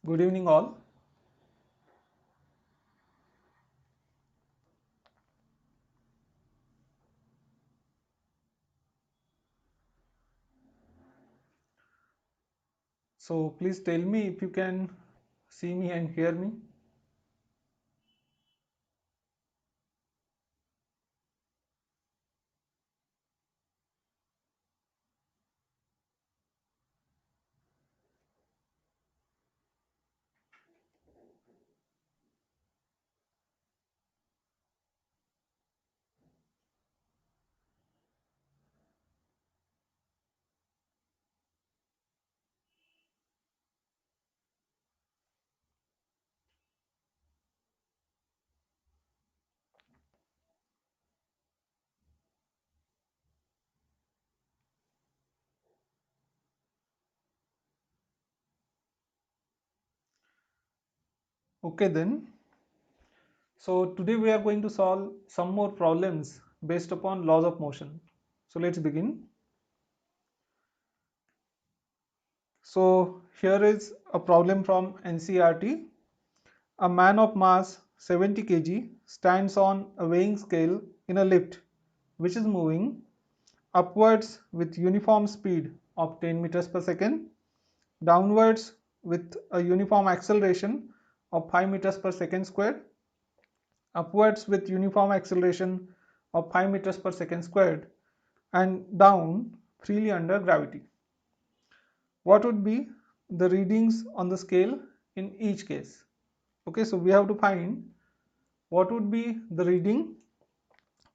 Good evening all. So please tell me if you can see me and hear me. Okay then. So today we are going to solve some more problems based upon laws of motion. So let's begin. So here is a problem from NCERT. A man of mass 70 kg stands on a weighing scale in a lift which is moving upwards with uniform speed of 10 meters per second, downwards with a uniform acceleration of 5 meters per second squared, upwards with uniform acceleration of 5 meters per second squared, and down freely under gravity. What would be the readings on the scale in each case? Okay, so we have to find what would be the reading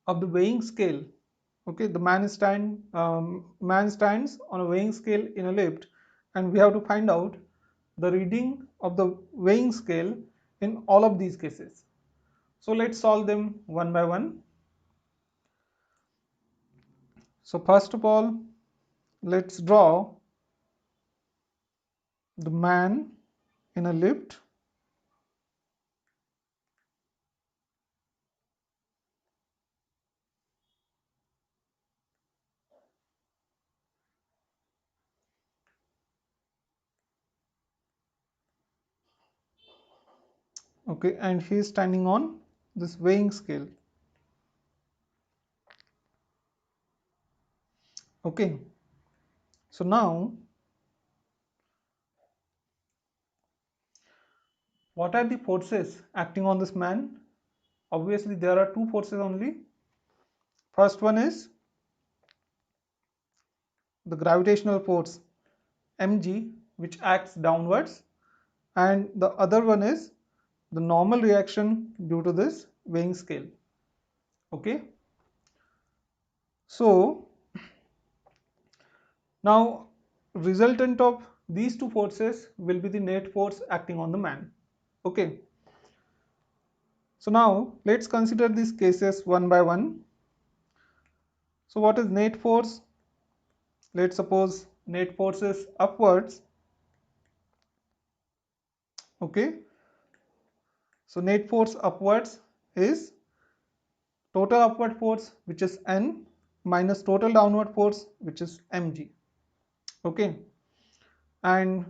of the weighing scale. Okay, the man stands on a weighing scale in a lift, and we have to find out the reading of the weighing scale in all of these cases. So let's solve them one by one. So first of all, let's draw the man in a lift. Okay, and he is standing on this weighing scale. Okay, so now what are the forces acting on this man? Obviously there are two forces only. First one is the gravitational force mg, which acts downwards, and the other one is the normal reaction due to this weighing scale. Okay, so now resultant of these two forces will be the net force acting on the man. Okay, so now let's consider these cases one by one. So what is net force? Let's suppose net force is upwards. Okay, so net force upwards is total upward force, which is N, minus total downward force, which is mg. Okay, and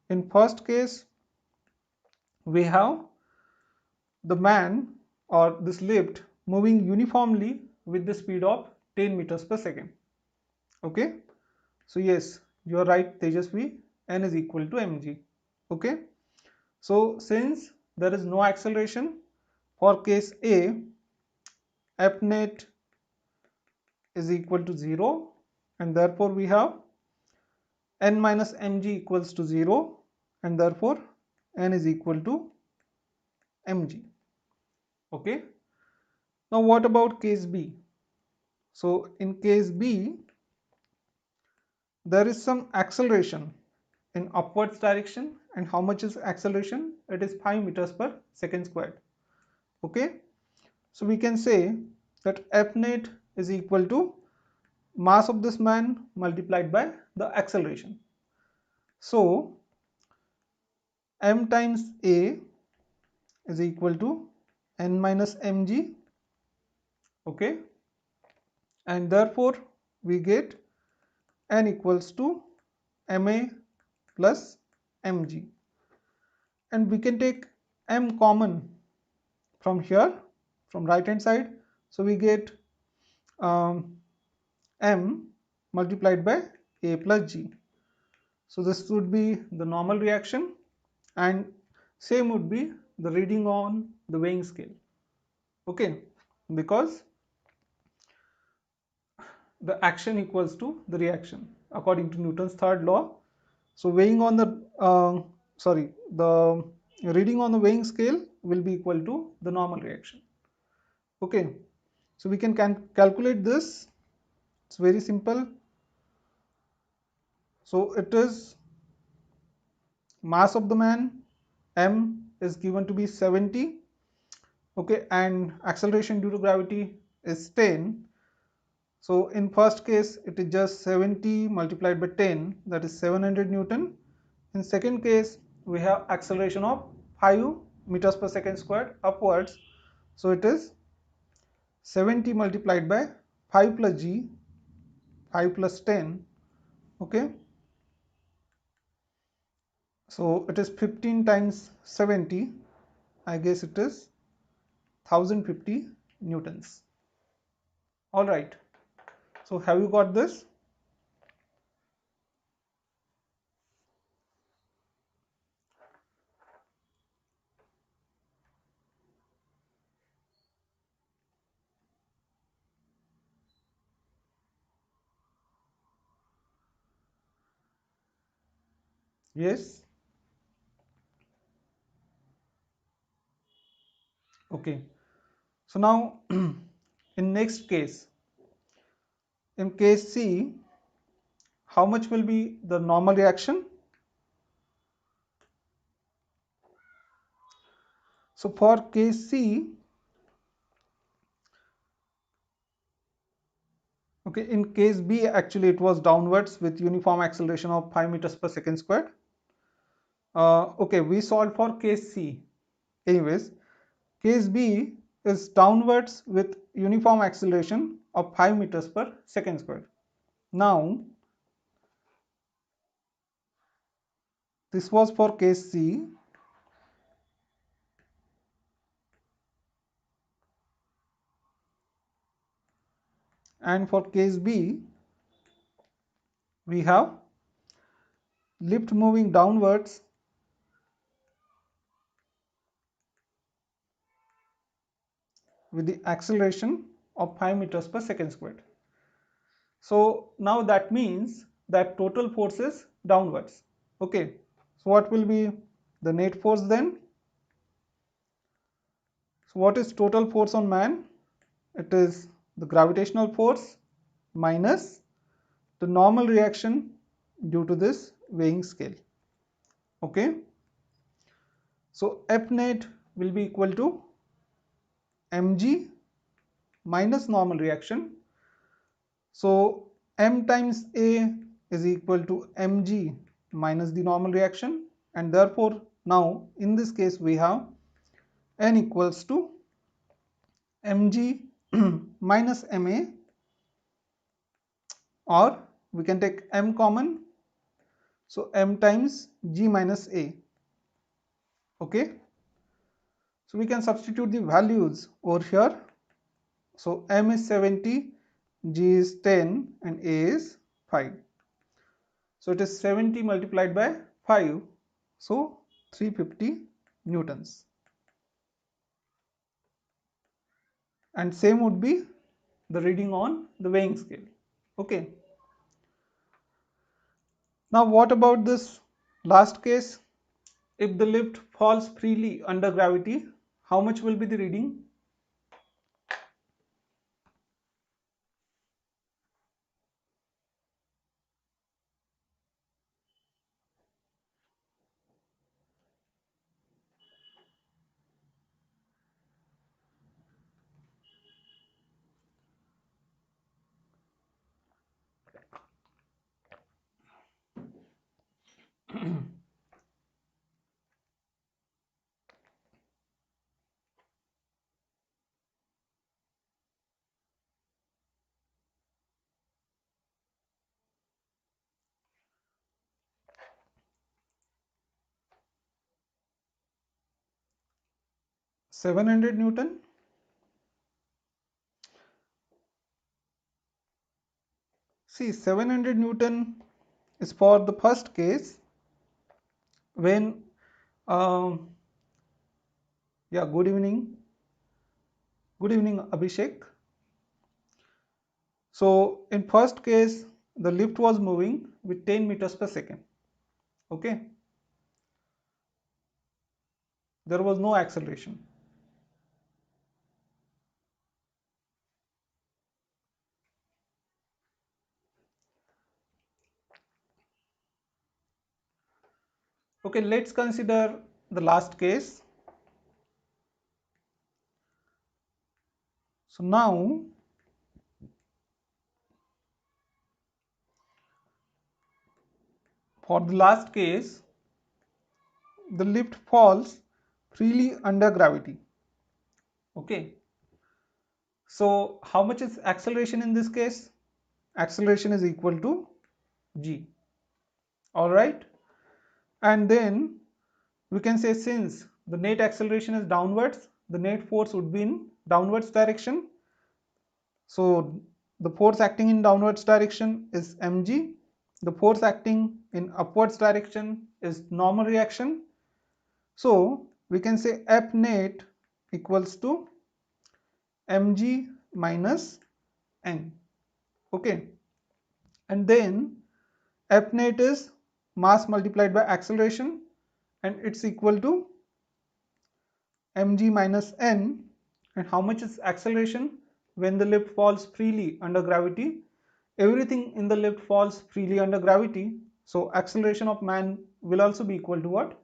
in first case we have the man or this lift moving uniformly with the speed of 10 meters per second. Okay, so yes, you are right, Tejasvi, N is equal to mg. Okay, so since there is no acceleration for case A, F net is equal to 0, and therefore we have N minus mg equals to 0, and therefore N is equal to mg. Okay, now what about case B? So in case B, there is some acceleration in upwards direction, and how much is acceleration? It is 5 meters per second squared. Okay, so we can say that F net is equal to mass of this man multiplied by the acceleration. So m times A is equal to N minus mg. Okay, and therefore we get N equals to ma plus mg. and we can take m common from here, from right hand side. So we get m multiplied by a plus g. So this would be the normal reaction, and same would be the reading on the weighing scale. Okay, because the action equals to the reaction according to Newton's third law. So weighing on the the reading on the weighing scale will be equal to the normal reaction. Okay, so we can calculate this. It's very simple. So it is mass of the man, m, is given to be 70. Okay, and acceleration due to gravity is 10. So in first case it is just 70 multiplied by 10, that is 700 Newton. In second case we have acceleration of 5 meters per second squared upwards. So it is 70 multiplied by 5 plus g, 5 plus 10. Okay, so it is 15 times 70. I guess it is 1050 newtons. All right. So have you got this? Yes. Okay. So now in next case, in case C, how much will be the normal reaction? So for case C, okay, in case B actually it was downwards with uniform acceleration of 5 meters per second squared. Okay, we solved for case C. Anyways, case B is downwards with uniform acceleration of 5 meters per second squared. Now, this was for case C. And for case B, we have lift moving downwards with the acceleration of 5 meters per second squared. So now that means that total force is downwards. Okay, so what will be the net force then? So what is total force on man? It is the gravitational force minus the normal reaction due to this weighing scale. Okay, so F net will be equal to mg minus normal reaction. So m times a is equal to mg minus the normal reaction, and therefore now in this case we have n equals to mg minus ma, or we can take m common, so m times g minus a. Okay, so we can substitute the values over here. So m is 70, g is 10, and a is 5. So it is 70 multiplied by 5, so 350 newtons. And same would be the reading on the weighing scale. Okay. Now what about this last case? If the lift falls freely under gravity, how much will be the reading? 700 Newton. See, 700 Newton is for the first case when, yeah, good evening Abhishek. So in first case, the lift was moving with 10 meters per second. Okay, there was no acceleration. Okay, let's consider the last case. So now for the last case, the lift falls freely under gravity. Okay, so how much is acceleration in this case? Acceleration is equal to g. All right, and then we can say since the net acceleration is downwards, the net force would be in downwards direction. So the force acting in downwards direction is mg. The force acting in upwards direction is normal reaction. So we can say F net equals to mg minus n. Okay, and then F net is mass multiplied by acceleration, and it's equal to mg minus n. And how much is acceleration when the lift falls freely under gravity? Everything in the lift falls freely under gravity, so acceleration of man will also be equal to what?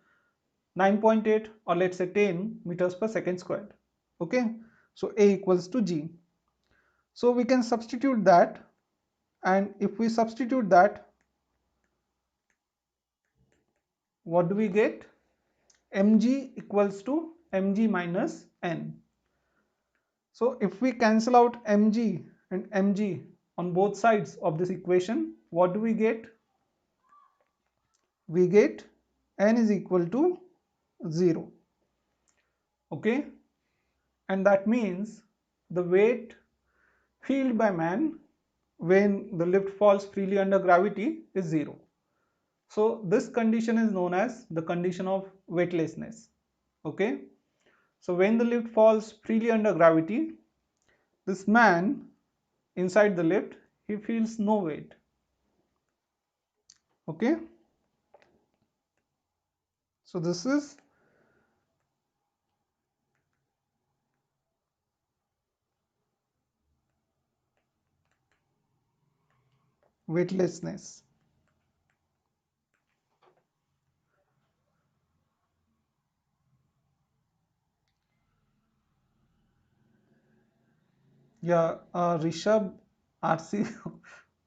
9.8, or let's say 10 meters per second squared. Okay, so A equals to G. So we can substitute that, and if we substitute that, what do we get? Mg equals to mg minus n. So if we cancel out mg and mg on both sides of this equation, what do we get? We get n is equal to 0. Okay, and that means the weight felt by man when the lift falls freely under gravity is 0. So this condition is known as the condition of weightlessness. Okay, so when the lift falls freely under gravity, this man inside the lift, he feels no weight. Okay, so this is weightlessness. Yeah, Rishabh RC.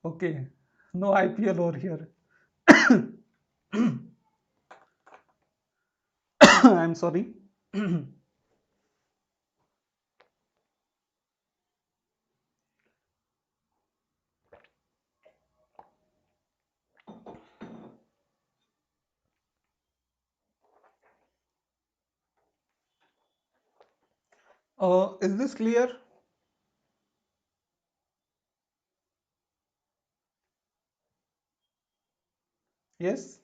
Okay, no IPL over here. I'm sorry. Is this clear? Yes.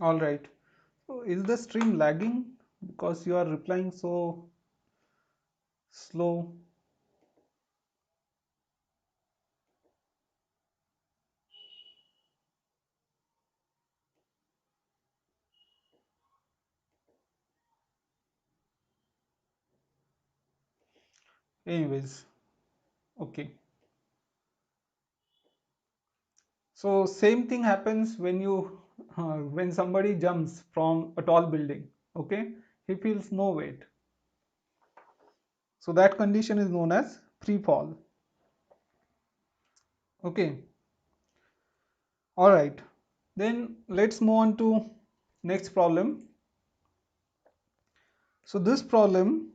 All right. So is the stream lagging? because you are replying so slow. Anyways, okay. So same thing happens when you when somebody jumps from a tall building. Okay, he feels no weight. So that condition is known as free fall. Okay. All right. Then let's move on to next problem. So this problem,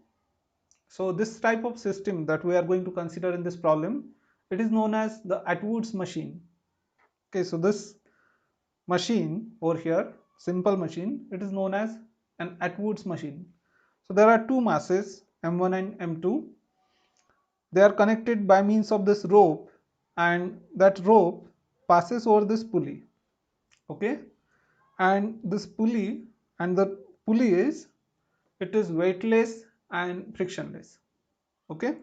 so this type of system that we are going to consider in this problem, it is known as the Atwood's machine. Okay, so this machine over here, simple machine, it is known as an Atwood's machine. So there are two masses, M1 and M2. They are connected by means of this rope, and that rope passes over this pulley. Okay, and this pulley, and the pulley is, it is weightless and frictionless. Okay,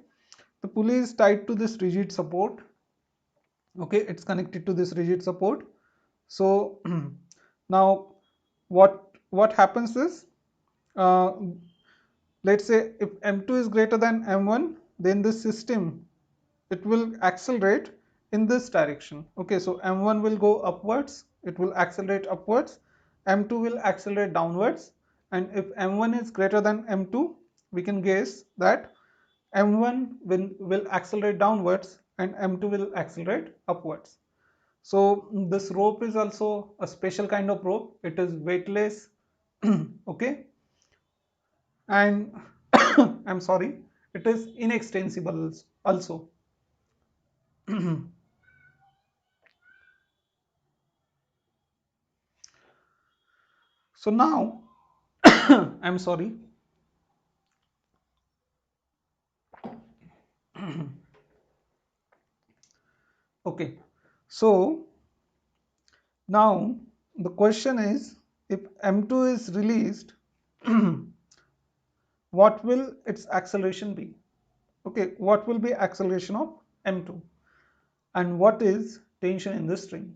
the pulley is tied to this rigid support. Okay, it's connected to this rigid support. So now what happens is, uh, let's say if M2 is greater than M1, then this system, it will accelerate in this direction. Okay, so M1 will go upwards, it will accelerate upwards, M2 will accelerate downwards, and if M1 is greater than M2, we can guess that M1 will accelerate downwards and M2 will accelerate upwards. So this rope is also a special kind of rope. It is weightless. Okay, and I'm sorry, it is inextensible also. So now I'm sorry. Okay, so now the question is, if M2 is released, what will its acceleration be? Okay, what will be acceleration of M2, and what is tension in the string?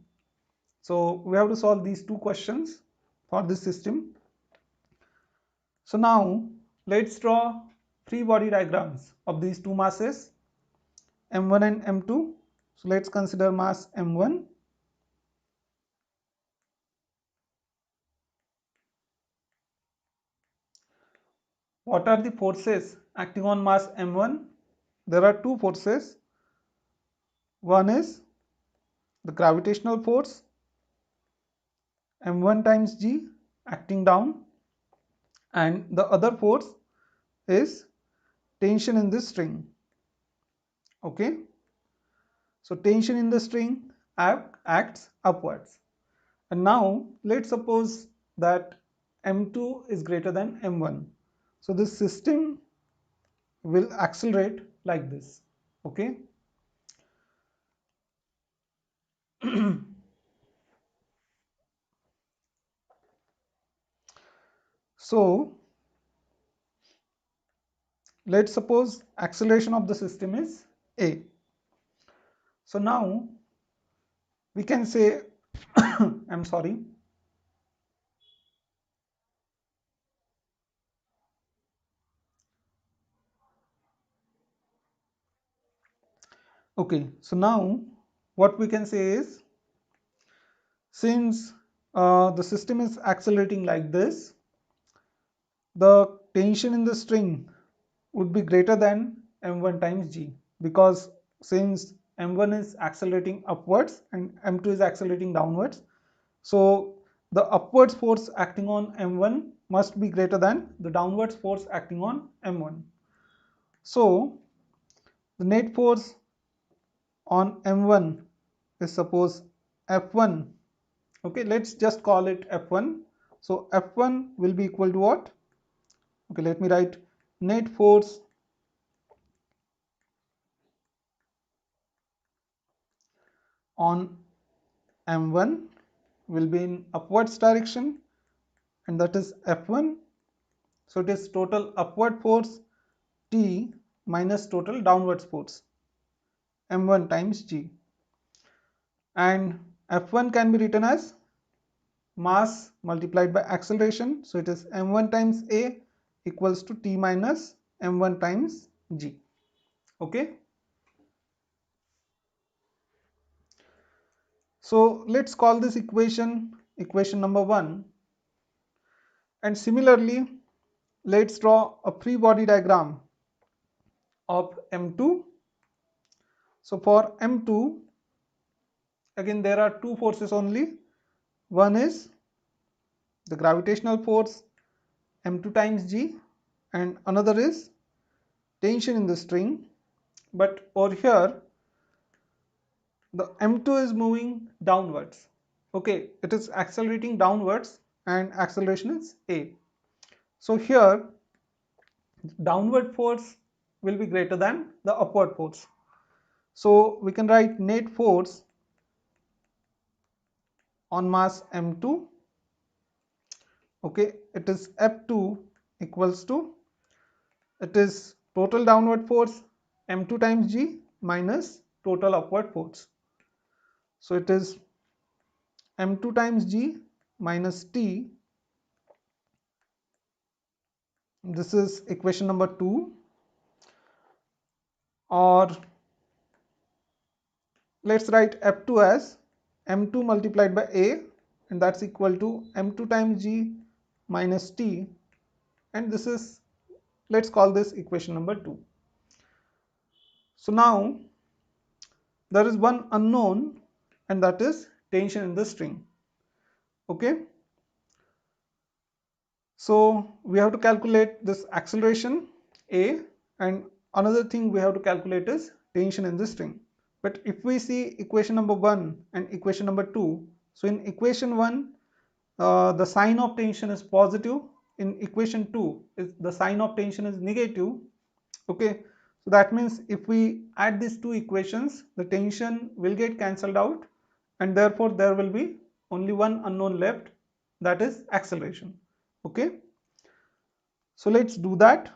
So we have to solve these two questions for this system. So now let's draw free body diagrams of these two masses, M1 and M2. So let's consider mass M1. What are the forces acting on mass M1? There are two forces. One is the gravitational force, M1 times G, acting down, and the other force is tension in the string. Okay, so tension in the string acts upwards. And now let's suppose that M2 is greater than M1. So this system will accelerate like this. Okay. So let's suppose acceleration of the system is A. So now we can say, I'm sorry. Okay, so now what we can say is, since the system is accelerating like this, the tension in the string would be greater than m1 times g, because since m1 is accelerating upwards and m2 is accelerating downwards, so the upwards force acting on m1 must be greater than the downwards force acting on m1. So the net force on m1 is, suppose, f1. Okay, let's just call it f1. So f1 will be equal to what? Okay, let me write net force on m1 will be in upwards direction, and that is f1, So it is total upward force T minus total downward force m1 times g, and F1 can be written as mass multiplied by acceleration. So it is m1 times a equals to T minus m1 times g. Okay. So let's call this equation number 1, and similarly let's draw a free body diagram of m2. So for m2, again there are two forces only. One is the gravitational force m2 times g, and another is tension in the string. But over here the m2 is moving downwards. Okay, it is accelerating downwards and acceleration is a. So here downward force will be greater than the upward force. So we can write net force on mass m2. Okay, it is F2 equals to, it is total downward force m2 times g minus total upward force. So it is m2 times g minus t. This is equation number 2. Or let's write F2 as m2 multiplied by a, and that's equal to m2 times g minus t, and this is, let's call this equation number 2. So now there is one unknown, and that is tension in the string. Okay, so we have to calculate this acceleration a, and another thing we have to calculate is tension in the string. But if we see equation number 1 and equation number 2, so in equation 1 the sign of tension is positive, in equation 2 the sign of tension is negative. Okay, so that means if we add these two equations, the tension will get cancelled out, and therefore there will be only one unknown left, that is acceleration. Okay, so let's do that.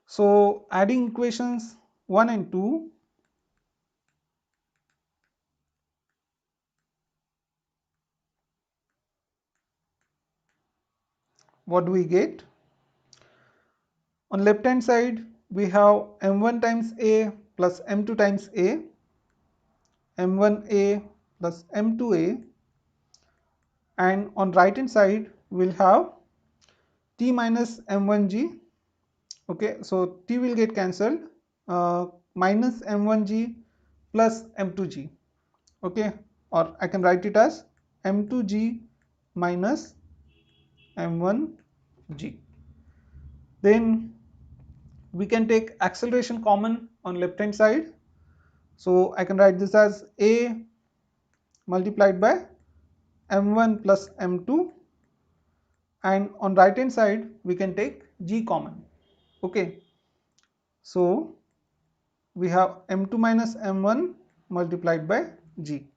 So adding equations 1 and 2, what do we get? On left hand side we have m1 times a plus m2 times a, m1a plus m2a, and on right hand side we'll have t minus m1g. Okay, so t will get cancelled, minus m1g plus m2g. Okay, or I can write it as m2g minus m1g. Then we can take acceleration common on left hand side, so I can write this as a multiplied by m1 plus m2, and on right hand side we can take g common. Okay, so we have m2 minus m1 multiplied by g,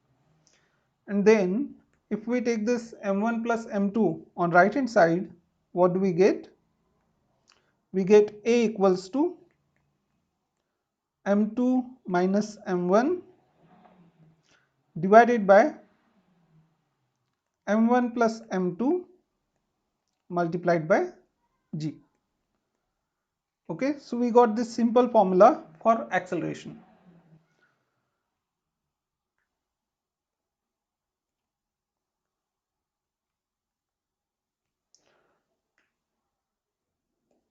and then if we take this m1 plus m2 on right hand side, what do we get? We get a equals to m2 minus m1 divided by m1 plus m2 multiplied by g. Okay, so we got this simple formula for acceleration.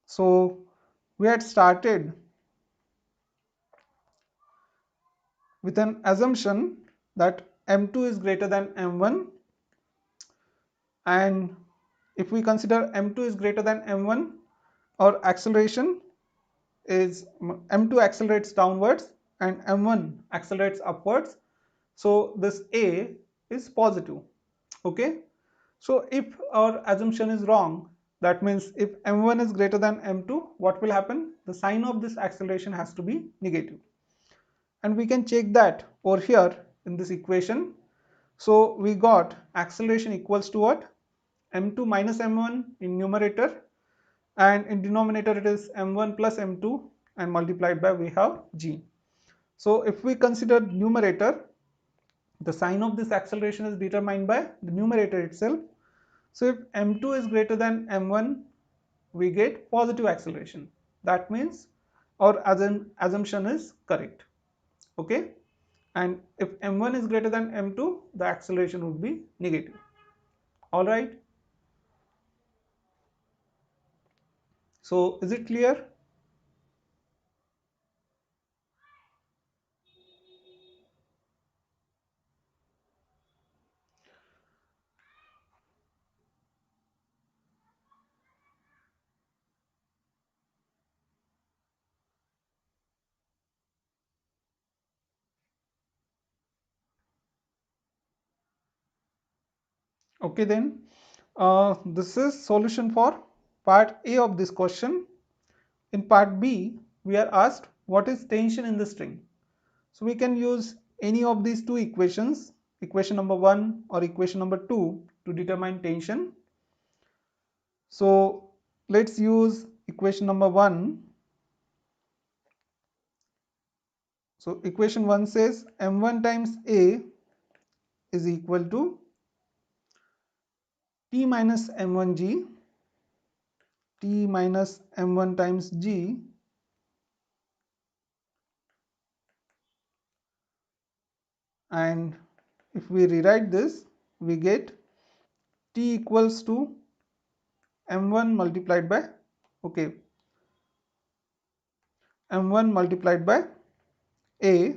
So we had started with an assumption that m2 is greater than m1, and if we consider m2 is greater than m1, our acceleration is m2 accelerates downwards and m1 accelerates upwards, so this a is positive. Okay, so if our assumption is wrong, that means if m1 is greater than m2, what will happen? The sign of this acceleration has to be negative, and we can check that over here in this equation. So we got acceleration equals to what? m2 minus m1 in numerator, and in denominator it is m1 plus m2, and multiplied by we have g. So if we consider numerator, the sign of this acceleration is determined by the numerator itself. So if m2 is greater than m1, we get positive acceleration. That means our assumption is correct. Okay, and if m1 is greater than m2, the acceleration would be negative. All right, so is it clear? Okay, then this is solution for part A of this question. In part B, we are asked what is tension in the string. So we can use any of these two equations, equation number 1 or equation number 2, to determine tension. So let's use equation number 1. So equation 1 says m1 times A is equal to T minus m1g, T minus m1 times g, and if we rewrite this, we get T equals to m1 multiplied by, okay, m1 multiplied by A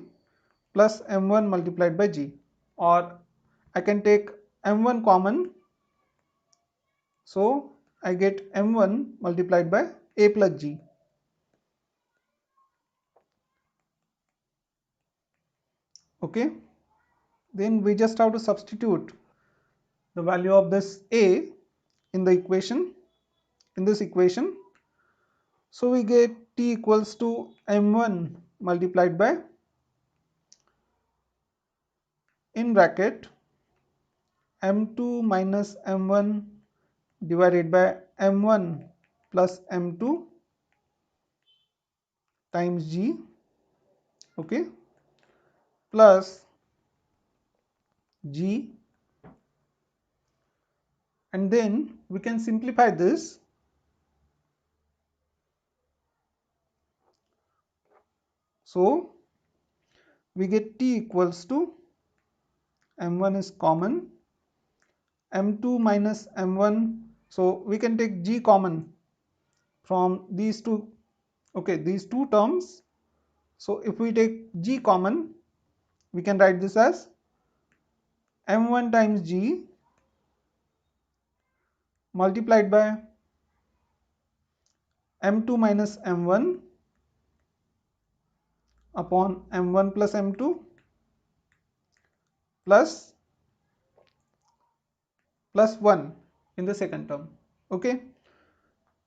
plus m1 multiplied by g, or I can take m1 common, so I get m1 multiplied by A plus g. Okay, then we just have to substitute the value of this A in the equation, in this equation. So we get T equals to m1 multiplied by, in bracket, m2 minus m1 divided by m1 plus m2 times g, okay, plus g, and then we can simplify this. So we get T equals to, m1 is common, m2 minus m1, so we can take g common from these two, okay, these two terms. So if we take g common, we can write this as m1 times g multiplied by m2 minus m1 upon m1 plus m2 plus 1 in the second term. Okay,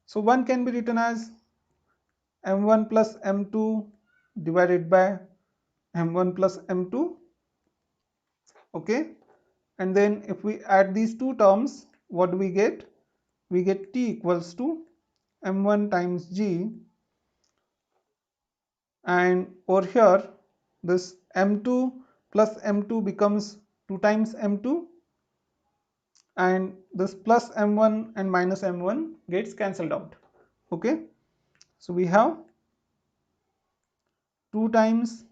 so 1 can be written as m1 plus m2 divided by m1 plus m2. Okay, and then if we add these two terms, what do we get? We get T equals to m1 times g, and over here this m2 plus m2 becomes 2 times m2, and this plus m1 and minus m1 gets cancelled out. Okay, so we have 2 times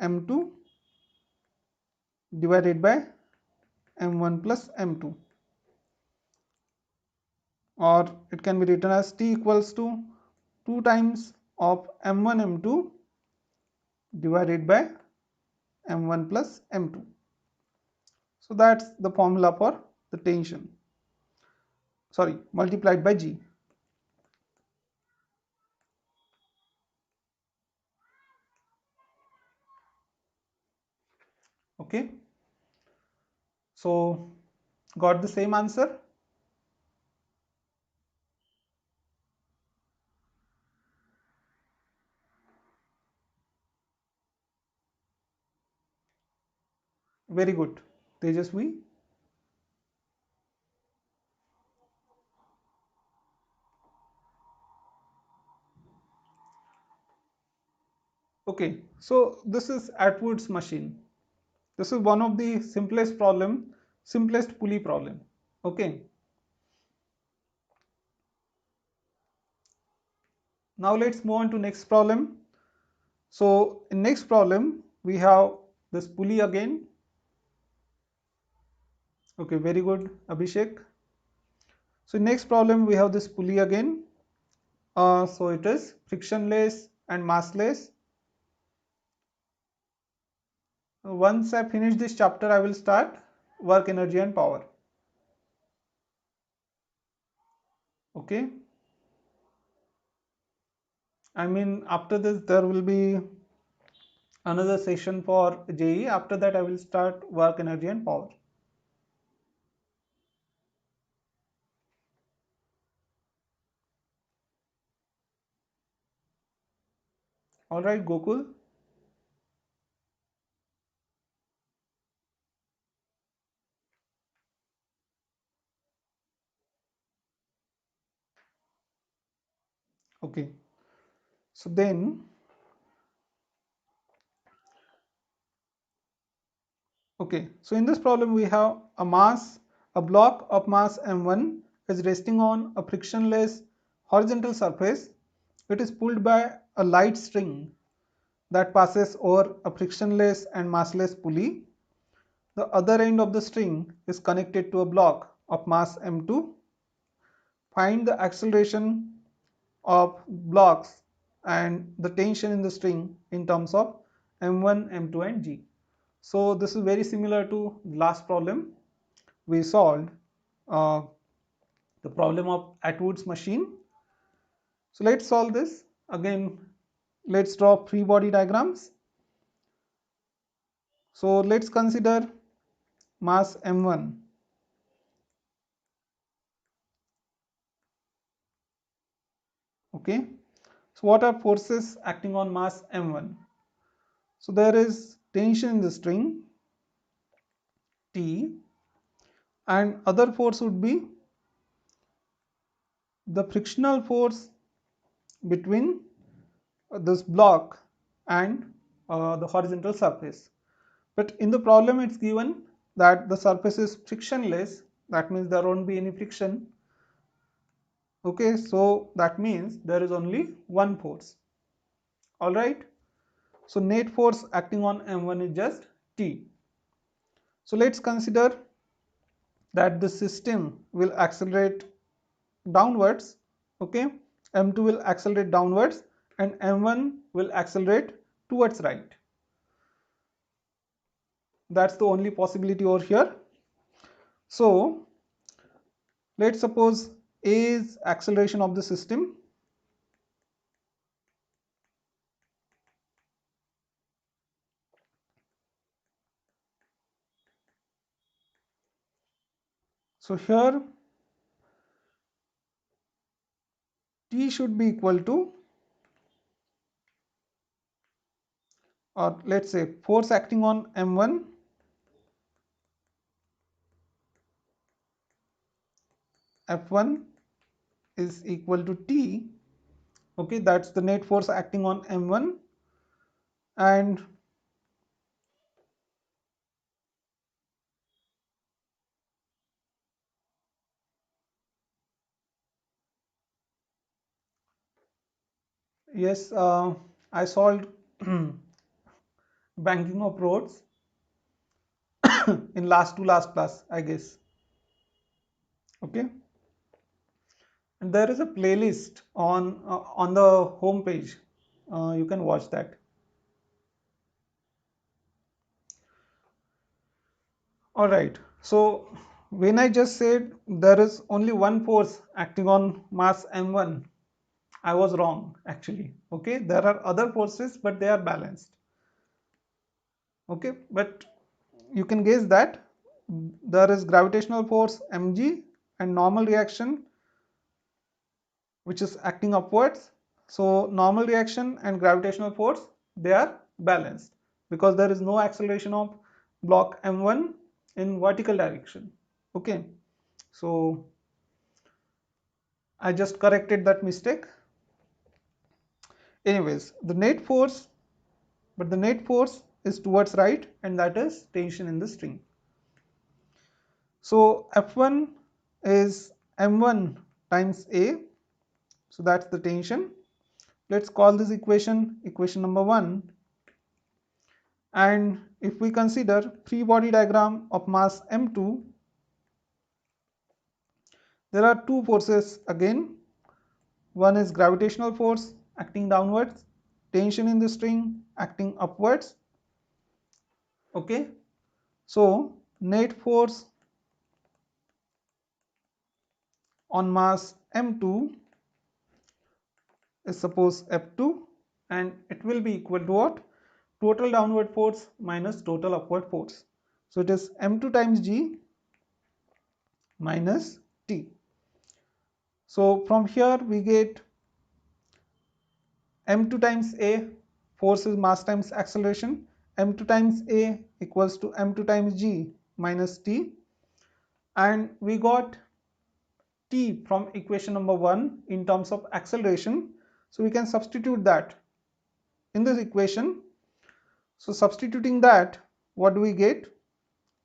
m2 divided by m1 plus m2, or it can be written as T equals to 2 times of m1 m2 divided by m1 plus m2. So that's the formula for the tension, sorry, multiplied by g. Okay, so got the same answer? Very good. Tejasvi? Okay, so this is Atwood's machine. This is one of the simplest problem, simplest pulley problem. Okay. Now let's move on to next problem. So in next problem, we have this pulley again. Okay, very good, Abhishek. So next problem, we have this pulley again. So it is frictionless and massless. Once I finish this chapter, I will start work, energy and power. Okay. I mean, after this, there will be another session for JE. After that, I will start work, energy and power. All right, Gokul. Okay. So then, okay. So in this problem, we have a block of mass m1 is resting on a frictionless horizontal surface. It is pulled by a light string that passes over a frictionless and massless pulley. The other end of the string is connected to a block of mass m2. Find the acceleration of blocks and the tension in the string in terms of m1, m2 and g. So this is very similar to the last problem we solved, uh, the problem of Atwood's machine. So let's solve this. Again, let's draw free body diagrams. So let's consider mass m1. Okay. So what are forces acting on mass m1? So there is tension in the string T, and other force would be the frictional force between this block and the horizontal surface. But in the problem it's given that the surface is frictionless, that means there won't be any friction. Okay, so that means there is only one force. All right, so net force acting on m1 is just T. So let's consider that the system will accelerate downwards. Okay, m2 will accelerate downwards and m1 will accelerate towards right. That's the only possibility over here. So let's suppose A is acceleration of the system. So here T should be equal to, or let's say force acting on m1 f1 is equal to T. Okay, that's the net force acting on m1. And yes, I solved banking of roads in last class, I guess. Okay, and there is a playlist on the home page. You can watch that. All right, so when I just said there is only one force acting on mass m1, I was wrong actually. Okay, there are other forces but they are balanced. Okay, but you can guess that there is gravitational force mg and normal reaction which is acting upwards. So normal reaction and gravitational force, they are balanced because there is no acceleration of block m1 in vertical direction. Okay, so I just corrected that mistake. Anyways, the net force is towards right, and that is tension in the string. So F1 is m1 times A, so that's the tension. Let's call this equation number 1. And if we consider free body diagram of mass m2, there are two forces again. One is gravitational force acting downwards, tension in the string acting upwards. Okay, so net force on mass m2 is suppose F2, and it will be equal to what? Total downward force minus total upward force. So it is m2 times g minus t. So from here we get m2 times a, force is mass times acceleration, m2 times a equals to m2 times g minus t, and we got t from equation number 1 in terms of acceleration, so we can substitute that in this equation. So substituting that, what do we get?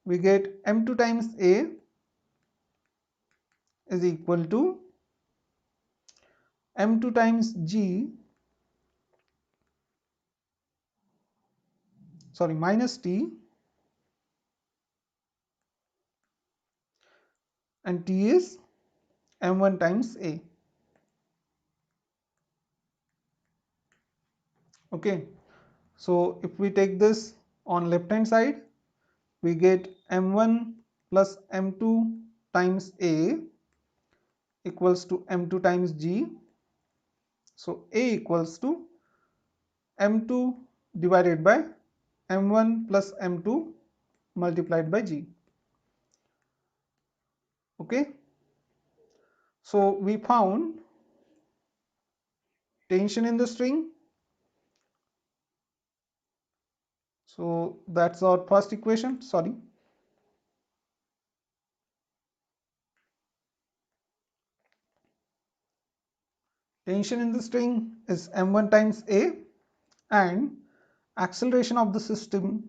We get m2 times a is equal to m2 times g, minus t, and t is m1 times a. Okay, so if we take this on left hand side, we get m1 plus m2 times a equals to m2 times g. So a equals to m2 divided by m1 plus m2 multiplied by g. Okay, so we found tension in the string. So that's our first equation. Tension in the string is m1 times a, and acceleration of the system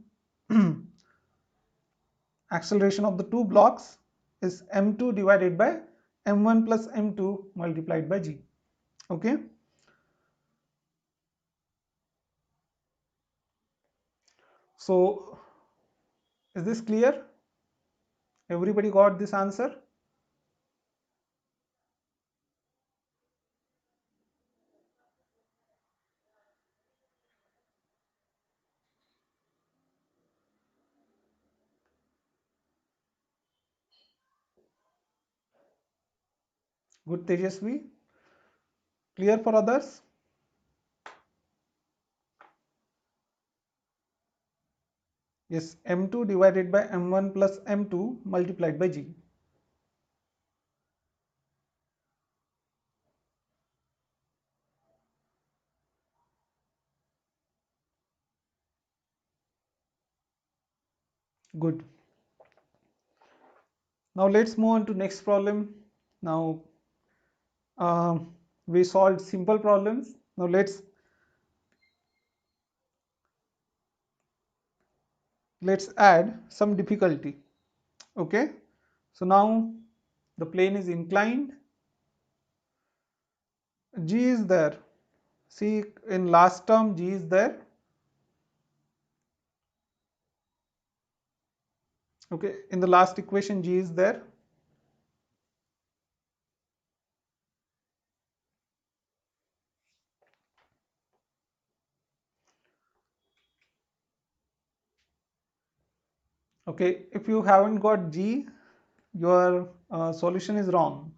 acceleration of the two blocks is m2 divided by m1 plus m2 multiplied by g. Okay, so is this clear? Everybody got this answer? Good, Tejasvi. Clear for others? Yes, m2 divided by m1 plus m2 multiplied by g. Good. Now let's move on to next problem. Now we solved simple problems. Now let's add some difficulty. Okay, so now the plane is inclined, g is there. See, in last term g is there. Okay, in the last equation g is there. Okay, if you haven't got g, your solution is wrong.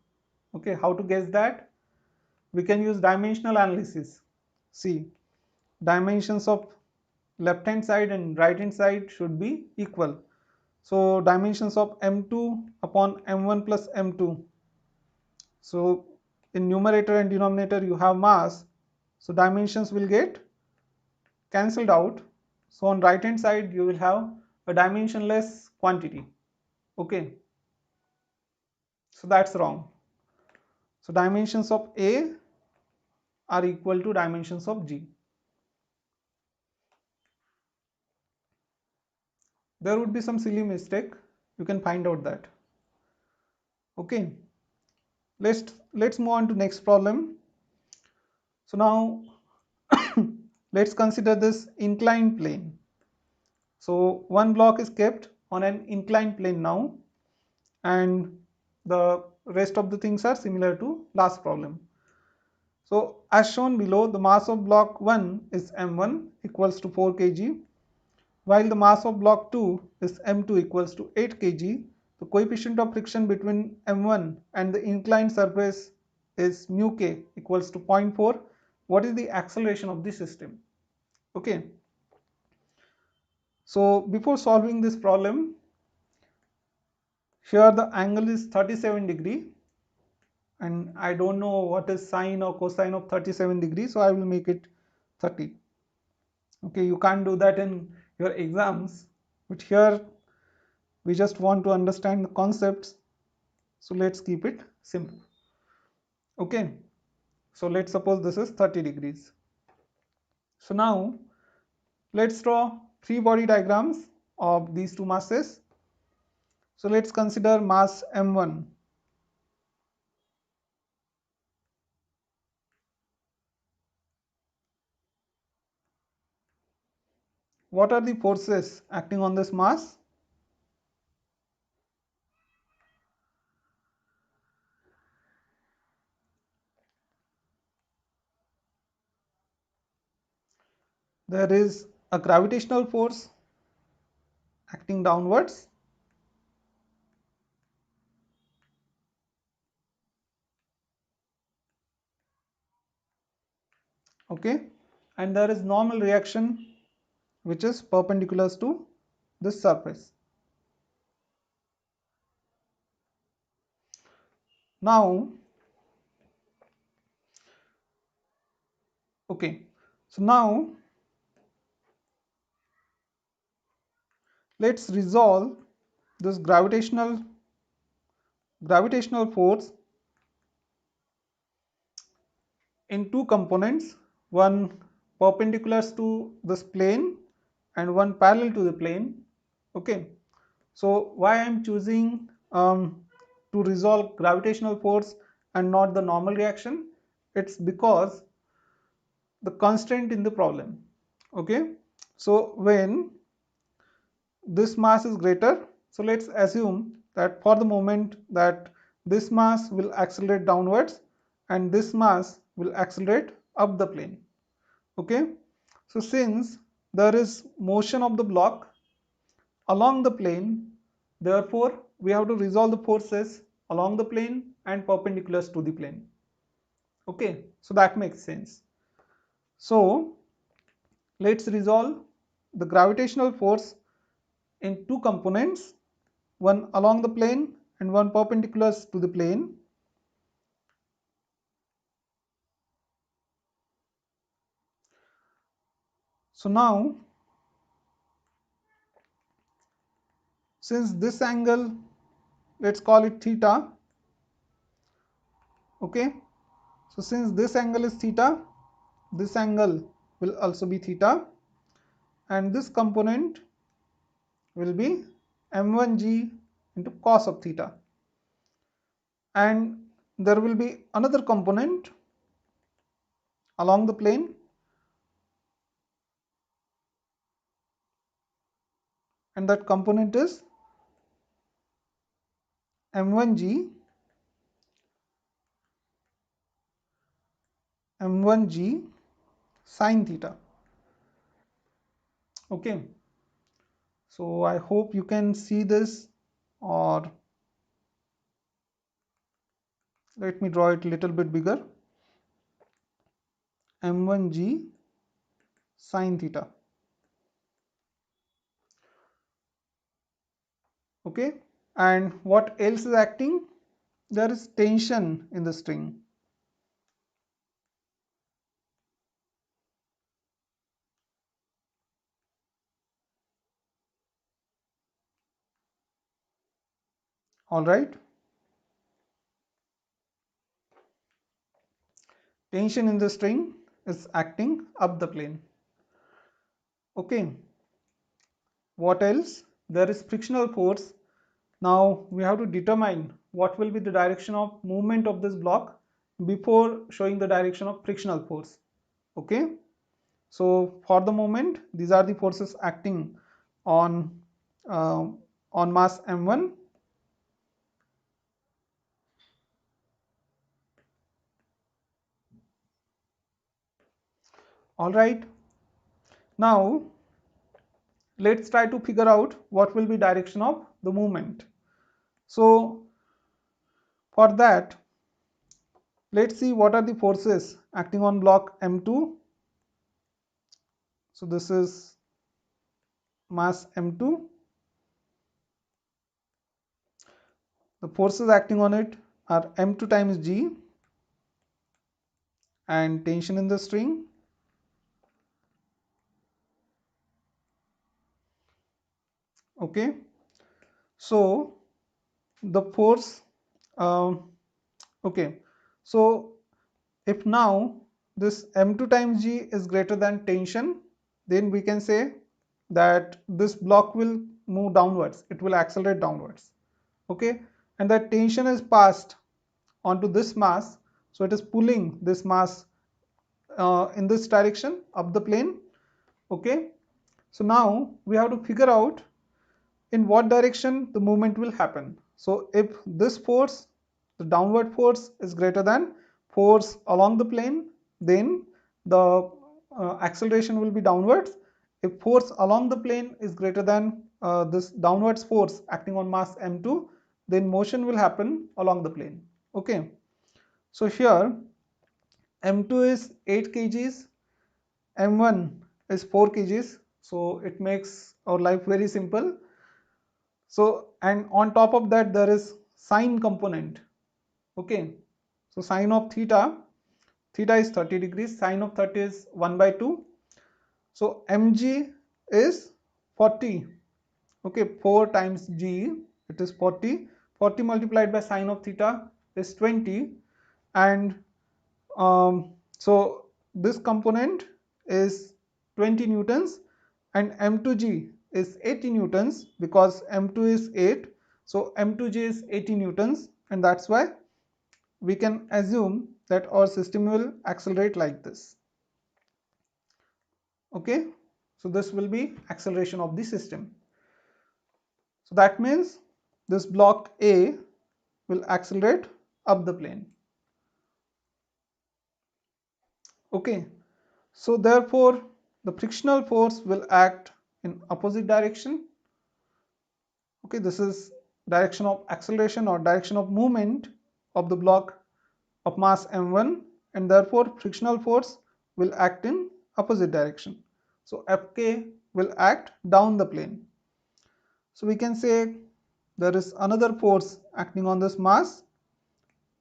Okay, how to guess that? We can use dimensional analysis. See, dimensions of left hand side and right hand side should be equal. So dimensions of m2 upon m1 plus m2. So in numerator and denominator you have mass, so dimensions will get cancelled out. So on right hand side you will have a dimensionless quantity. Okay, so that's wrong. So dimensions of A are equal to dimensions of G. There would be some silly mistake, you can find out that. Okay, let's move on to next problem. So now let's consider this inclined plane. So one block is kept on an inclined plane now, and the rest of the things are similar to last problem. So as shown below, the mass of block 1 is m1 equals to 4 kg, while the mass of block 2 is m2 equals to 8 kg. The coefficient of friction between m1 and the inclined surface is mu k equals to 0.4. What is the acceleration of the system? Okay, so before solving this problem, here the angle is 37 degree, and I don't know what is sine or cosine of 37 degrees, so I will make it 30. Okay, you can't do that in your exams, but here we just want to understand the concepts, so let's keep it simple. Okay, so let's suppose this is 30 degrees. So now let's draw three body diagrams of these two masses. So let's consider mass m1. What are the forces acting on this mass? There is a gravitational force acting downwards. Okay, and there is normal reaction which is perpendicular to this surface. Now, okay, so now let's resolve this gravitational force in two components, one perpendicular to this plane and one parallel to the plane. Okay, so why I am choosing to resolve gravitational force and not the normal reaction? It's because the constraint in the problem. Okay, so when this mass is greater, so let's assume that for the moment that this mass will accelerate downwards and this mass will accelerate up the plane. Okay, so since there is motion of the block along the plane, therefore we have to resolve the forces along the plane and perpendiculars to the plane. Okay, so that makes sense. So let's resolve the gravitational force in two components, one along the plane and one perpendicular to the plane. So now, since this angle, let's call it theta. Okay, so since this angle is theta, this angle will also be theta, and this component will be m1g into cos of theta, and there will be another component along the plane, and that component is m1g sine theta. Okay, so I hope you can see this, or let me draw it a little bit bigger. m1g sine theta. Okay, and what else is acting? There is tension in the string. All right. Tension in the string is acting up the plane. Okay. What else? There is frictional force. Now we have to determine what will be the direction of movement of this block before showing the direction of frictional force. Okay. So for the moment, these are the forces acting on uh, mass m1. All right. Now let's try to figure out what will be direction of the movement. So for that, let's see what are the forces acting on block m2. So this is mass m2. The forces acting on it are m2 times g and tension in the string. Okay. So the force, okay. So if now this m2 times g is greater than tension, then we can say that this block will move downwards, it will accelerate downwards. Okay, and that tension is passed onto this mass, so it is pulling this mass in this direction up the plane. Okay, so now we have to figure out in what direction the movement will happen. So if this force, the downward force, is greater than force along the plane, then the acceleration will be downwards. If force along the plane is greater than this downwards force acting on mass m2, then motion will happen along the plane. Okay, so here m2 is 8 kgs, m1 is 4 kgs, so it makes our life very simple. So, and on top of that there is sine component. Okay, so sine of theta, theta is 30 degrees, sine of 30 is 1 by 2. So mg is 40. Okay, 4 times g, it is 40. 40 multiplied by sine of theta is 20, and so this component is 20 newtons, and m2g is 80 newtons because m2 is 8, so m2g is 80 newtons, and that's why we can assume that our system will accelerate like this. Okay, so this will be acceleration of the system. So that means this block A will accelerate up the plane. Okay, so therefore the frictional force will act in opposite direction. Okay, this is direction of acceleration or direction of movement of the block of mass m1, and therefore frictional force will act in opposite direction. So Fk will act down the plane. So we can say there is another force acting on this mass,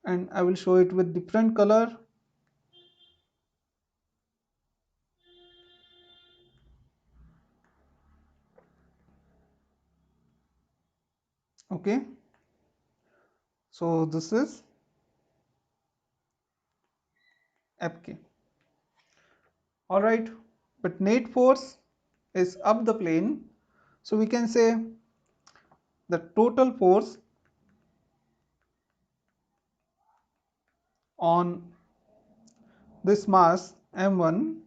and I will show it with different color. Okay, so this is Fk. All right, but net force is up the plane, so we can say the total force on this mass m1,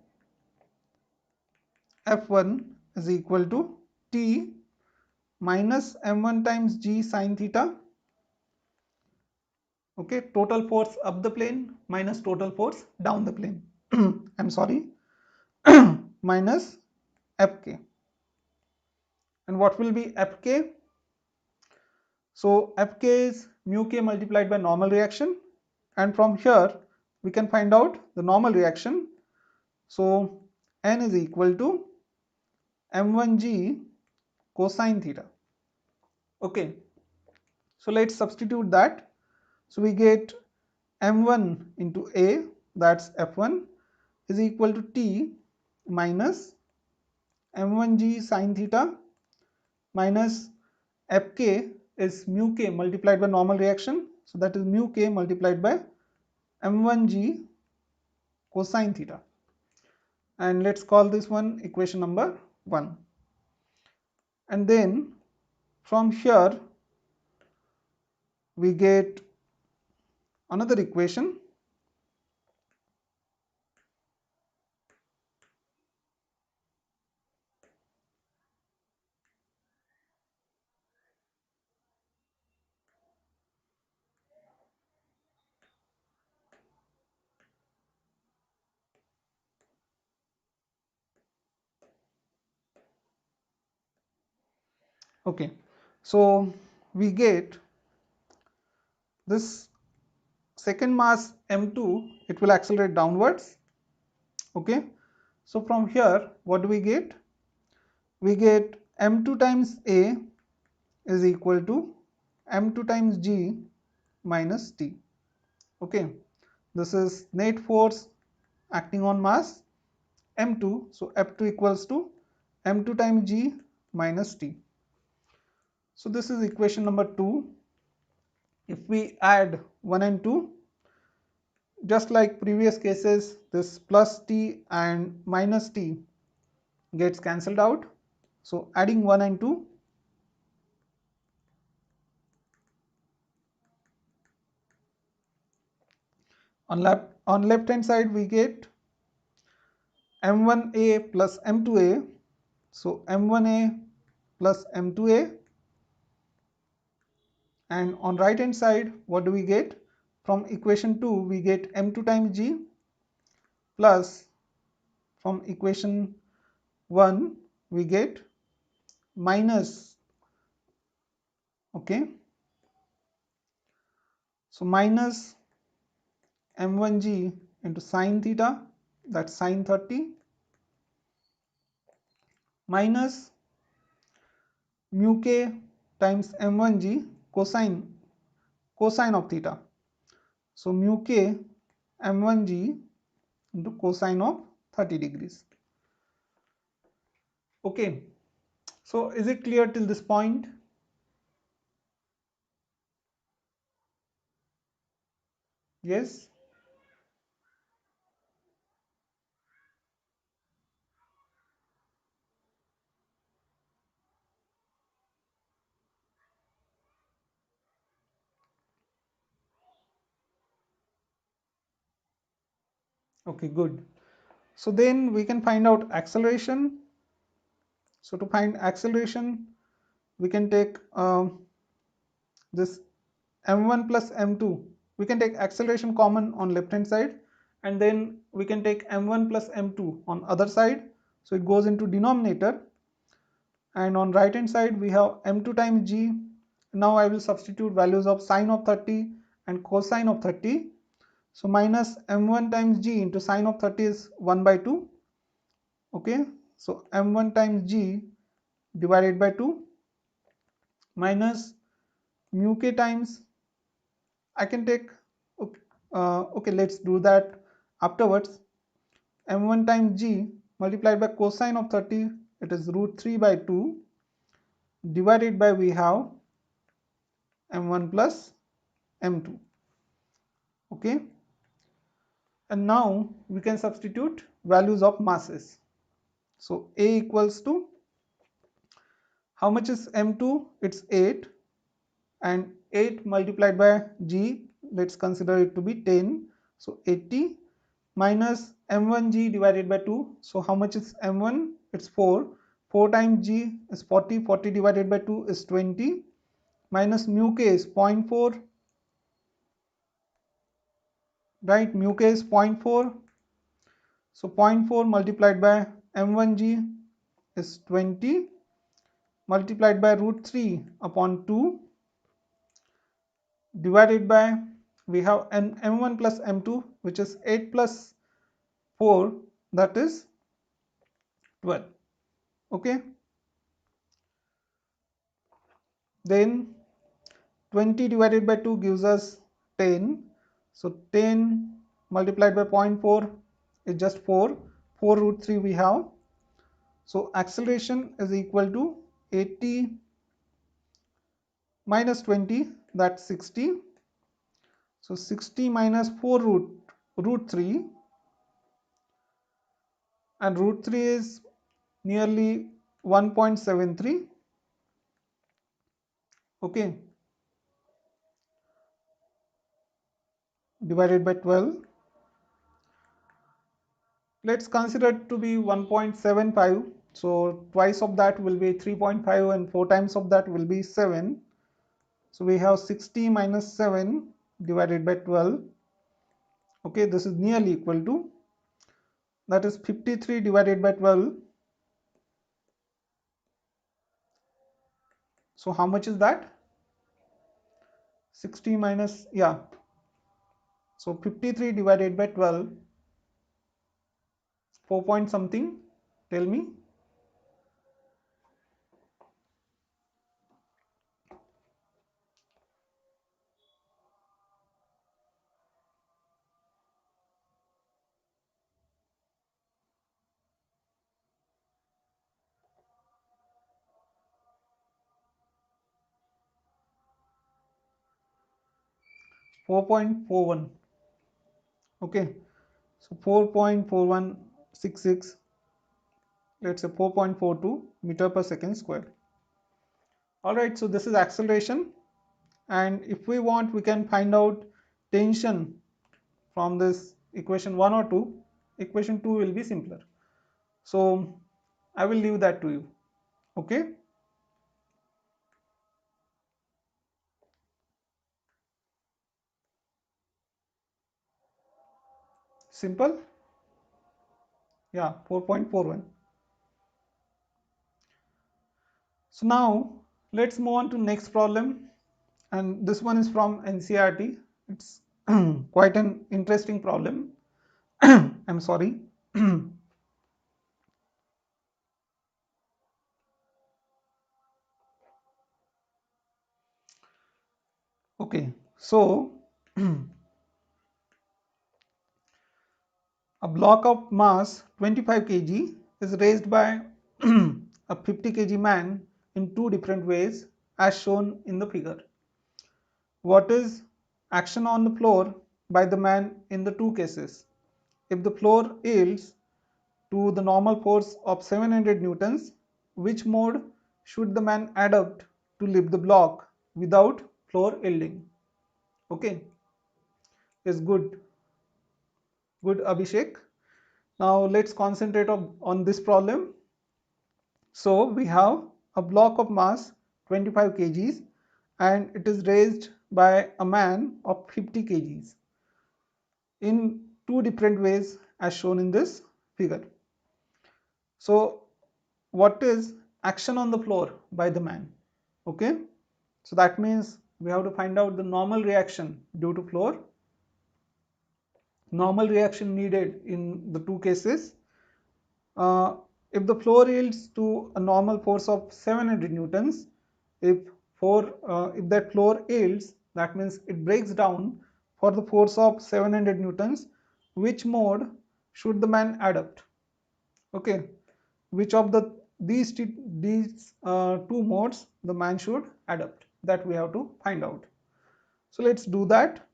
F1 is equal to T minus m1 times g sine theta. Okay, total force up the plane minus total force down the plane. I'm sorry, minus Fk. And what will be Fk? So Fk is mu k multiplied by normal reaction, and from here we can find out the normal reaction. So N is equal to m1g cosine theta. Okay, so let's substitute that. So we get m1 into a, that's f1, is equal to t minus m1g sine theta minus fk is mu k multiplied by normal reaction. So that is mu k multiplied by m1g cosine theta. And let's call this one equation number 1. And then from here we get another equation. Okay, so we get this second mass m2, it will accelerate downwards. Okay, so from here what do we get? We get m2 times a is equal to m2 times g minus t. Okay, this is net force acting on mass m2, so F2 equals to m2 times g minus t. So this is equation number 2. If we add 1 and 2, just like previous cases, this plus t and minus t gets cancelled out. So adding 1 and 2, on left hand side we get m1a plus m2a. So m1a plus m2a, and on right hand side what do we get? From equation 2 we get m2 times g plus from equation 1 we get minus. Okay, so minus m1g into sine theta, that's sine 30, minus mu k times m1g cosine of theta. So mu k m1g into cosine of 30 degrees. Okay, so is it clear till this point? Yes. Okay, good. So then we can find out acceleration. So to find acceleration, we can take this m1 plus m2. We can take acceleration common on left hand side, and then we can take m1 plus m2 on other side. So it goes into denominator, and on right hand side we have m2 times g. Now I will substitute values of sine of 30 and cosine of 30. So minus m1 times g into sine of 30 is 1 by 2. Okay, so m1 times g divided by 2 minus mu k times, I can take, okay, okay, let's do that afterwards. m1 times g multiplied by cosine of 30, it is root 3 by 2, divided by we have m1 plus m2. Okay, and now we can substitute values of masses. So a equals to, how much is m2? It's 8, and 8 multiplied by g, let's consider it to be 10, so 80, minus m1g divided by 2. So how much is m1? It's 4. 4 times g is 40. 40 divided by 2 is 20. Minus mu k is 0.4. Right? Mu k is 0.4. So 0.4 multiplied by m1g is 20, multiplied by root 3 upon 2, divided by, we have an m1 plus m2, which is 8 plus 4, that is 12. Okay, then 20 divided by 2 gives us 10. So 10 multiplied by 0.4 is just 4. 4 root 3 we have. So acceleration is equal to 80 minus 20, that's 60. So 60 minus 4 root 3, and root 3 is nearly 1.73. Okay, divided by 12. Let's consider it to be 1.75. So twice of that will be 3.5 and 4 times of that will be 7. So we have 60 minus 7 divided by 12. Okay, this is nearly equal to, that is 53 divided by 12. So how much is that? 60 minus, yeah. So 53 divided by 12, 4 point something, tell me. 4.41. Okay, so 4.4166, let's say 4.42 meter per second square. All right, so this is acceleration, and if we want, we can find out tension from this equation 1 or 2. Equation 2 will be simpler, so I will leave that to you. Okay, simple. Yeah, 4.41. So now let's move on to next problem, and this one is from NCERT. It's quite an interesting problem. I'm sorry. Okay, so a block of mass 25 kg is raised by a 50 kg man in two different ways as shown in the figure. What is action on the floor by the man in the two cases? If the floor yields to the normal force of 700 newtons, which mode should the man adopt to lift the block without floor yielding? Okay, is good. Good, Abhishek. Now let's concentrate on this problem. So we have a block of mass 25 kgs and it is raised by a man of 50 kgs in two different ways as shown in this figure. So what is action on the floor by the man? Okay, so that means we have to find out the normal reaction due to floor, normal reaction needed in the two cases. If the floor yields to a normal force of 700 newtons, if that floor yields, that means it breaks down for the force of 700 newtons, which mode should the man adopt? Okay, which of these two modes the man should adopt, that we have to find out. So let's do that.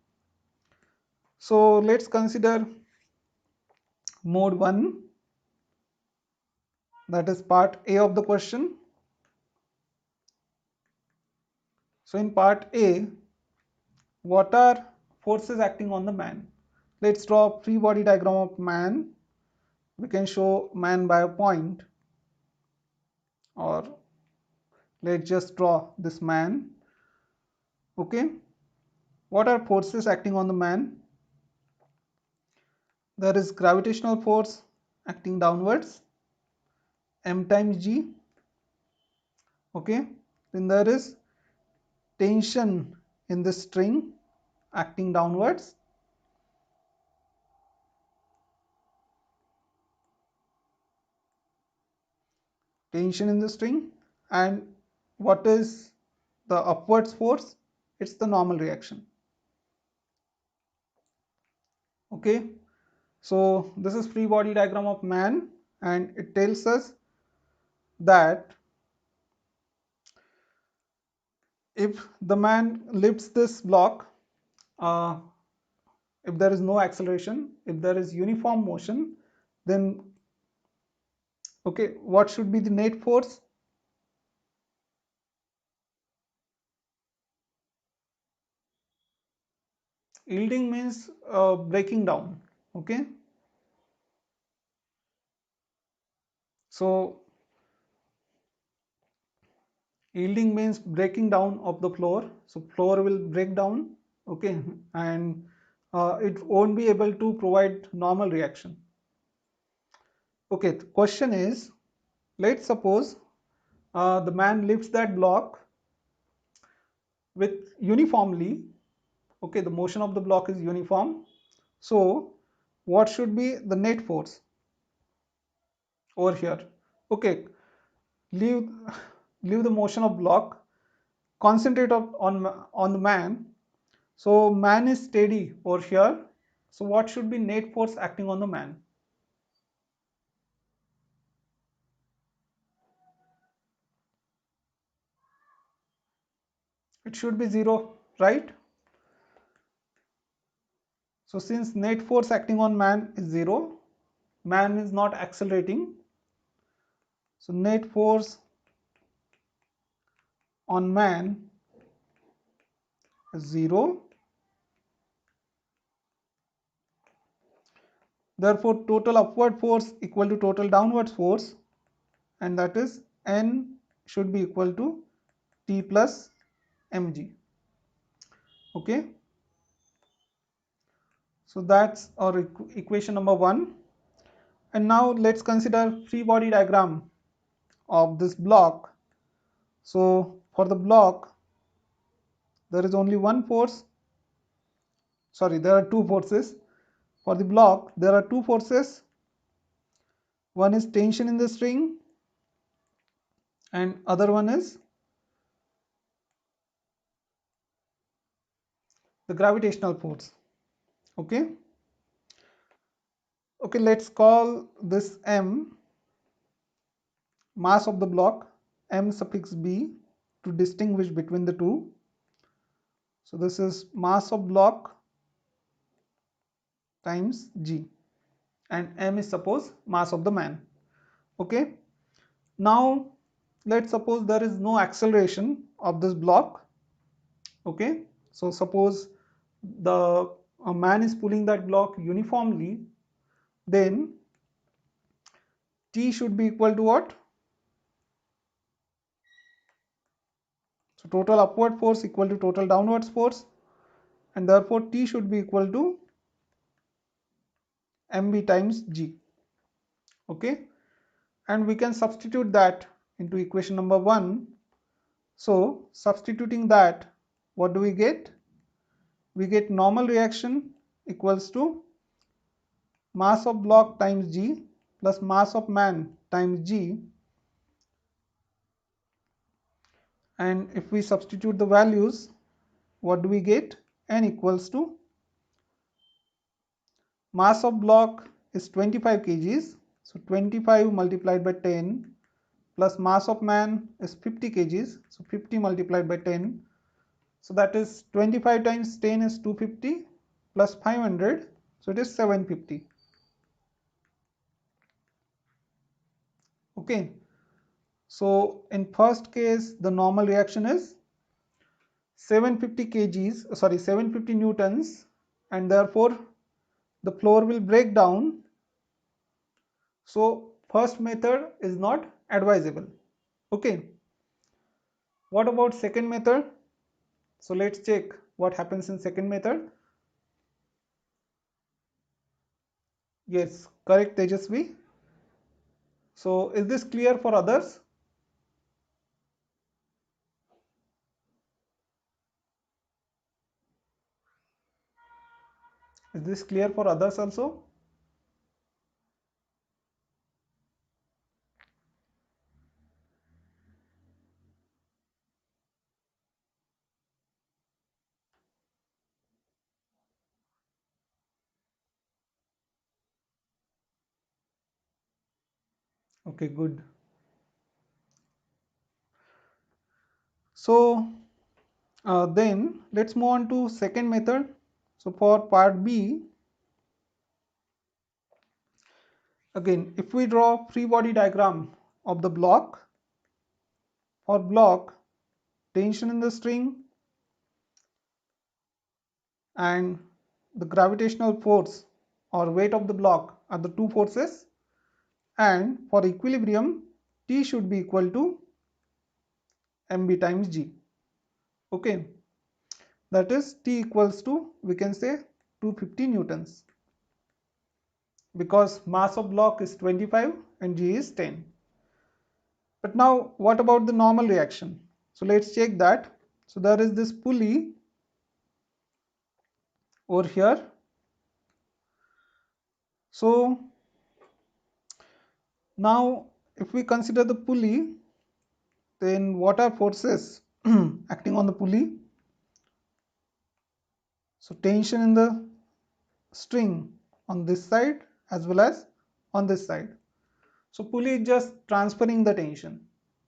So let's consider mode 1, that is part A of the question. So in part A, what are forces acting on the man? Let's draw a free body diagram of man. We can show man by a point, or let's just draw this man. Okay, what are forces acting on the man? There is gravitational force acting downwards, m times g. Okay, then there is tension in the string acting downwards. Tension in the string. And what is the upwards force? It's the normal reaction. Okay, so this is free body diagram of man, and it tells us that if the man lifts this block, uh, if there is no acceleration, if there is uniform motion, then okay, what should be the net force? Yielding means breaking down. Okay, so yielding means breaking down of the floor. So floor will break down. Okay, and it won't be able to provide normal reaction. Okay, the question is, let's suppose the man lifts that block with uniformly. Okay, the motion of the block is uniform. So what should be the net force over here? Okay, leave leave the motion of block, concentrate on the man. So man is steady over here. So what should be net force acting on the man? It should be zero, right? So since net force acting on man is zero, man is not accelerating. So net force on man is zero. Therefore, total upward force equal to total downward force, and that is N should be equal to T plus mg. Okay, so that's our equation number 1. And now let's consider free body diagram of this block. So for the block, there is only one force. Sorry, there are two forces. For the block, there are two forces. One is tension in the string, and other one is the gravitational force. Okay. Okay, let's call this m mass of the block, m suffix b, to distinguish between the two. So this is mass of block times g, and m is suppose mass of the man. Okay, now let's suppose there is no acceleration of this block. Okay, so suppose the a man is pulling that block uniformly, then T should be equal to what? So total upward force equal to total downward force, and therefore T should be equal to mb times g. Okay, and we can substitute that into equation number 1. So substituting that, what do we get? We get normal reaction equals to mass of block times g plus mass of man times g, and if we substitute the values, what do we get? N equals to mass of block is 25 kgs, so 25 multiplied by 10, plus mass of man is 50 kgs, so 50 multiplied by 10, so that is 25 times 10 is 250 plus 500, so it is 750. Okay, so in first case the normal reaction is 750 kgs, sorry, 750 newtons, and therefore the floor will break down. So first method is not advisable. Okay, what about second method? So let's check what happens in second method. Yes, correct, Tejasvi. So is this clear for others? Is this clear for others also? Okay, good. So Then let's move on to second method. So for part B, again, if we draw free body diagram of the block, for block, tension in the string and the gravitational force or weight of the block are the two forces, and for equilibrium, T should be equal to mb times g. Okay, that is T equals to, we can say, 250 newtons, because mass of block is 25 and g is 10. But now what about the normal reaction? So let's check that. So there is this pulley over here. So now if we consider the pulley, then what are forces acting on the pulley? So tension in the string on this side as well as on this side. So pulley is just transferring the tension.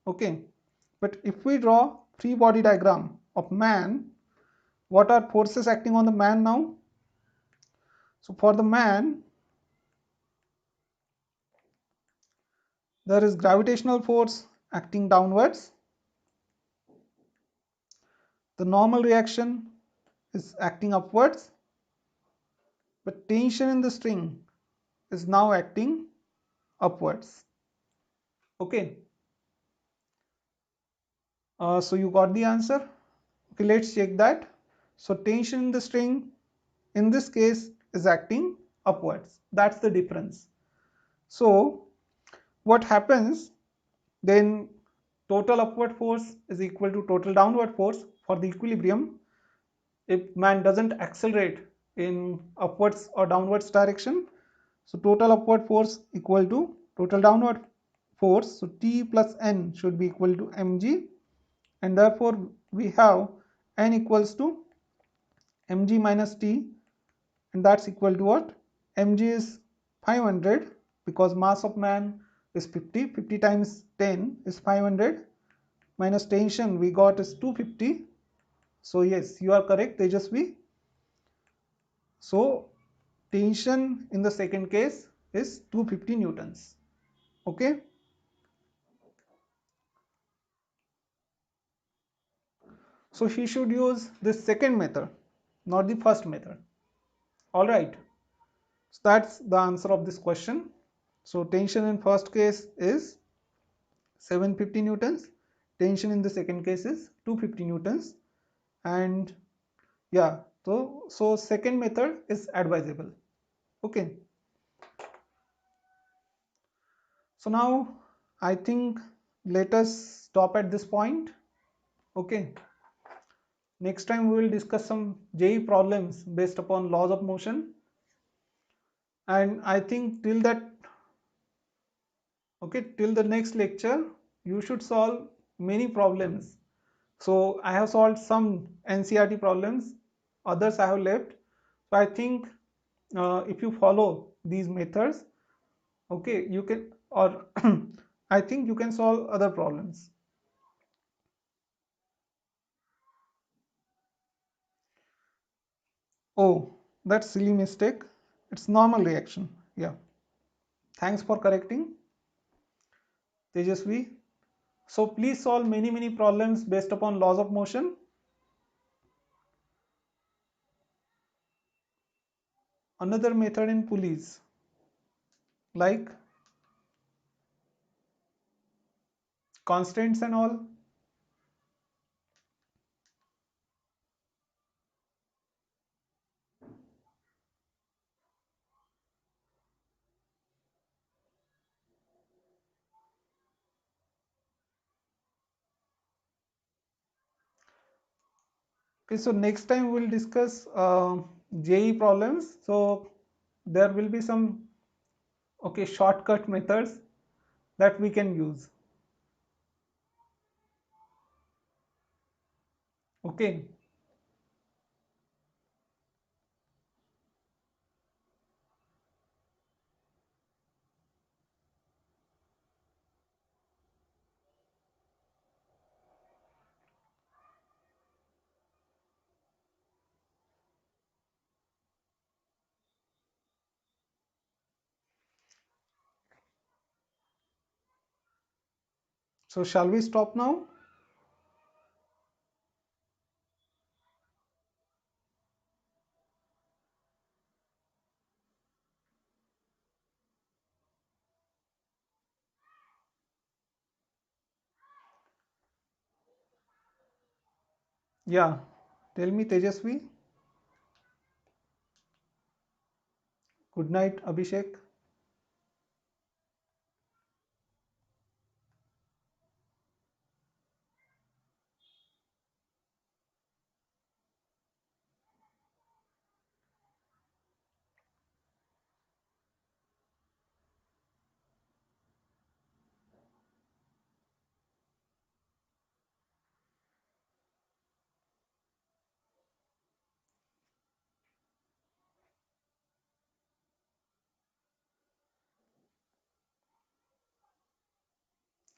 Okay, but if we draw free body diagram of man, what are forces acting on the man now? So for the man, there is gravitational force acting downwards. The normal reaction is acting upwards, but tension in the string is now acting upwards. Okay, so you got the answer. Okay, let's check that. So tension in the string in this case is acting upwards. That's the difference. So what happens then? Total upward force is equal to total downward force for the equilibrium. If man doesn't accelerate in upwards or downwards direction, so total upward force equal to total downward force. So T plus N should be equal to mg, and therefore we have N equals to mg minus T, and that's equal to what? Mg is 500 because mass of man is 50. 50 times 10 is 500, minus tension we got is 250. So yes, you are correct, Tejasvi. So tension in the second case is 250 newtons. Okay. So she should use this second method, not the first method. All right. So that's the answer of this question. So tension in first case is 750 newtons. Tension in the second case is 250 newtons. And yeah, so second method is advisable. Okay. So now I think let us stop at this point. Okay. Next time we will discuss some JEE problems based upon laws of motion. And I think till that, okay, till the next lecture, you should solve many problems. So I have solved some NCERT problems, others I have left. So I think if you follow these methods, okay, you can, or I think you can solve other problems. Oh, that's silly mistake. It's normal reaction. Yeah. Thanks for correcting, Tejasvi. So please solve many problems based upon laws of motion. Another method in pulleys, like constants and all. Okay, so next time we'll discuss JEE problems. So there will be some shortcut methods that we can use. Okay. So shall we stop now? Yeah, tell me Tejasvi. Good night, Abhishek.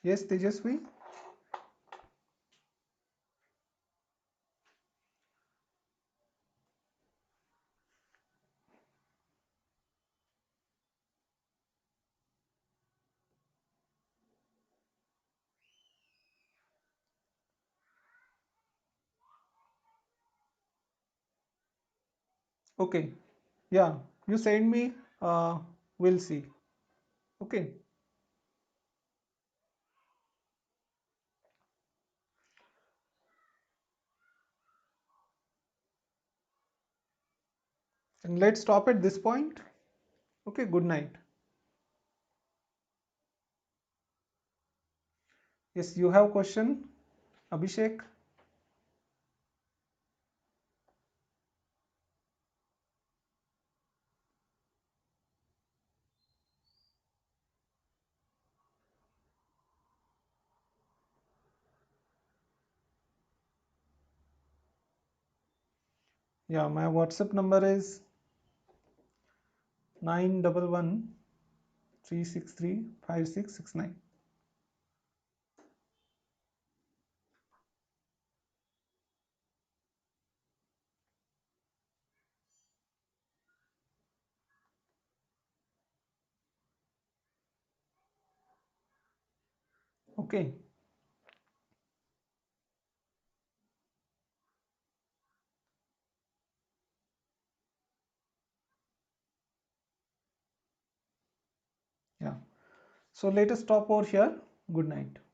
Yes, Tejasvi. Okay. Yeah, you send me. We'll see. Okay. And let's stop at this point. Okay, good night. Yes, you have question, Abhishek? Yeah, my WhatsApp number is 911 363 5669. Okay. Yeah. So let us stop over here. Good night.